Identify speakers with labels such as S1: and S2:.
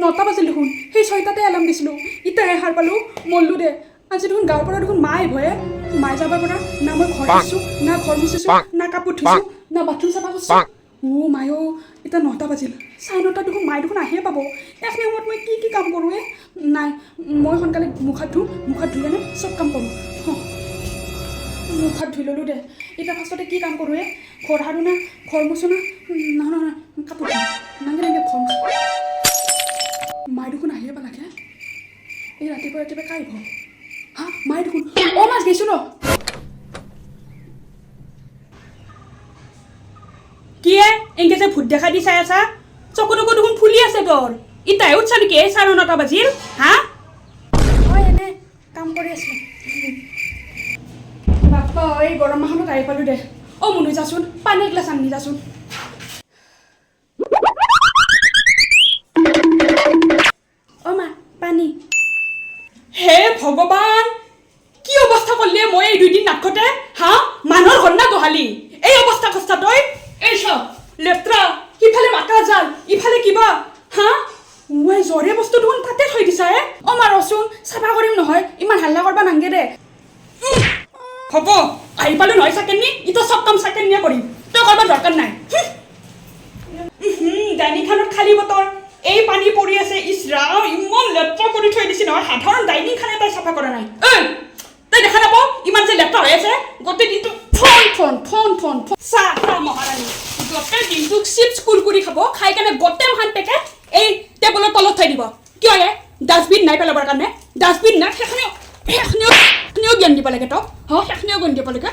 S1: 9টা বাজিল দেখোন সেই 6টাতে এলাৰ্ম দিছিলোঁ ইটাহে সাৰ পালোঁ মল্লো দে আজি দেখোন গাঁৱৰ পৰা দেখোন মায়ে ভয়ে মায়ে যাবৰ পৰা না মই ঘৰ আহিছোঁ না ঘৰ মুচিছোঁ না কাপোৰ ধুইছোঁ না বাথৰুম চাফা কৰিছোঁ মায়ো এতিয়া 9টা বাজিল 9:30 দেখোন মায়ে দেখোন আহিয়ে পাব এখিনি সময়ত মই কি কাম কৰোঁ নাই মই সোনকালে মুখ হাত ধুই কেনে চব কাম কৰোঁ মুখ হাত ধুই ল'লোঁ দে এতিয়া ফাৰ্ষ্টতে কি কাম কৰোঁ ঘৰ সাৰোঁ না ঘৰ মুচোঁ না নহয় কাপোৰ নাংগে ঘৰ মুচোঁ মায়ে দেখোন আহিয়ে পালাকে এই ৰাতিপুৱা কাই আহিব হা মায়ে দেখোন মাছ গৈছোঁ ন কিয়ে এনকে যে ভূত দেখা দি চাই আছা চকু দেখোন ফুলি আছে তোৰ ইটাই উঠছা নেকি 9:30 বাজিল হা হয় এনে কাম কৰি আছিলোঁ বাপ্পা এই গৰম মাহত আহি পালোঁ দে মুনু যাচোন পানী এগিলাচ আনি যাচোন মা পানী হে ভগৱান কি অৱস্থা কৰিলে মই এই 2 দিন নাকতে হা মানুহৰ ঘৰ না গোহালি এই অৱস্থা কষ্ট তই এই সব লেত্ৰা ইফালে মাকা জাল ইফালে কিবা হা মই জৰে বস্তু দেখোন তাতে থৈ দিছা মা ৰচোন চাফা কৰিম নহয় ইমান হাল্লা কৰবা নাংগে দে হ'ব আহি পালোঁ নহয় চাকেনি ইটো চব কাম চাকেনিয়ে কৰিম তই কৰিব দৰকাৰ নাই ডাইনিংখানত খালী বতৰ এই পানী পৰি আছে ইছৰাম ইমান লেত্ৰা কৰি থৈ দিছে নহয় সাধাৰণ ডাইনিংখানে তাই চাফা কৰা নাই তই দেখা নাপাৱ ইমান যে লেত্ৰা হৈ আছে গোটেই দিনটো ফোন চাহ মহাৰাণী গোটেই দিনটো চিপছ কুৰকুৰি খাব খাই কেনে গোটেই মাহান পেকেট এই টেবুলৰ তলত থৈ দিব কিয় ডাষ্টবিন নাই পেলাবৰ কাৰণে ডাষ্টবিন নাই সেইখিনিও জ্ঞান দিব লাগে তই সেইখিনিও জ্ঞান দিব লাগে